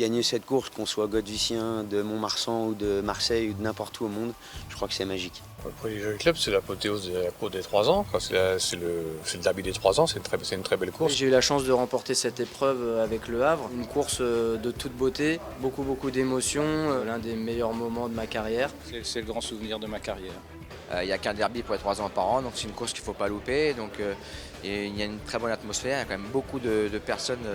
gagner cette course, qu'on soit godevicien, de Mont-Marsan ou de Marseille ou de n'importe où au monde, je crois que c'est magique. Pour les Jockey Club, c'est l'apothéose de la course des 3 ans. C'est le derby des 3 ans, c'est une très belle course. J'ai eu la chance de remporter cette épreuve avec Le Havre. Une course de toute beauté, beaucoup d'émotions, l'un des meilleurs moments de ma carrière. C'est le grand souvenir de ma carrière. Il n'y a qu'un derby pour les 3 ans par an, donc c'est une course qu'il ne faut pas louper. Donc, il y a une très bonne atmosphère, il y a quand même beaucoup de personnes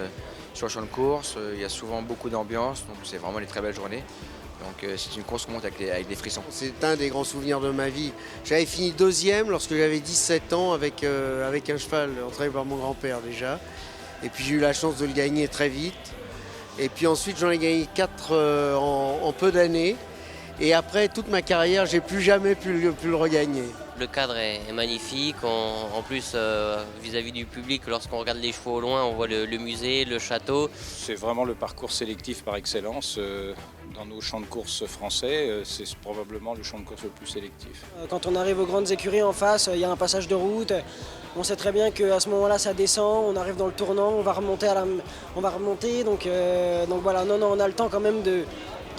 sur le champ de course, il y a souvent beaucoup d'ambiance, donc c'est vraiment des très belles journées. Donc c'est une course qu'on monte avec des frissons. C'est un des grands souvenirs de ma vie. J'avais fini deuxième lorsque j'avais 17 ans avec un cheval entraîné par mon grand-père déjà. Et puis j'ai eu la chance de le gagner très vite. Et puis ensuite j'en ai gagné 4 en peu d'années. Et après toute ma carrière, j'ai plus jamais pu le regagner. Le cadre est magnifique, en plus vis-à-vis du public, lorsqu'on regarde les chevaux au loin, on voit le musée, le château. C'est vraiment le parcours sélectif par excellence. Dans nos champs de course français, c'est probablement le champ de course le plus sélectif. Quand on arrive aux grandes écuries en face, il y a un passage de route. On sait très bien qu'à ce moment-là, ça descend, on arrive dans le tournant, on va remonter. Donc voilà, non, on a le temps quand même de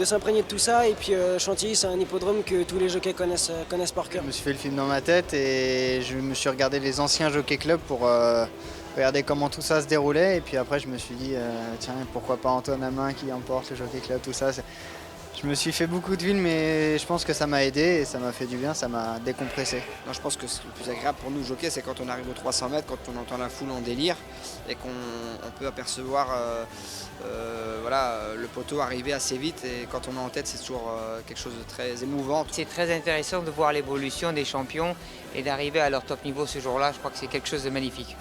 s'imprégner de tout ça. Et puis Chantilly, c'est un hippodrome que tous les jockeys connaissent par cœur. Je me suis fait le film dans ma tête et je me suis regardé les anciens Jockey Club pour regarder comment tout ça se déroulait. Et puis après, je me suis dit, tiens, pourquoi pas Antoine Hamlin qui emporte le Jockey Club, tout ça. Je me suis fait beaucoup de villes, mais je pense que ça m'a aidé et ça m'a fait du bien, ça m'a décompressé. Non, je pense que ce qui est le plus agréable pour nous jockeys, c'est quand on arrive aux 300 mètres, quand on entend la foule en délire et qu'on peut apercevoir le poteau arriver assez vite. Et quand on est en tête, c'est toujours quelque chose de très émouvant. C'est très intéressant de voir l'évolution des champions et d'arriver à leur top niveau ce jour-là. Je crois que c'est quelque chose de magnifique.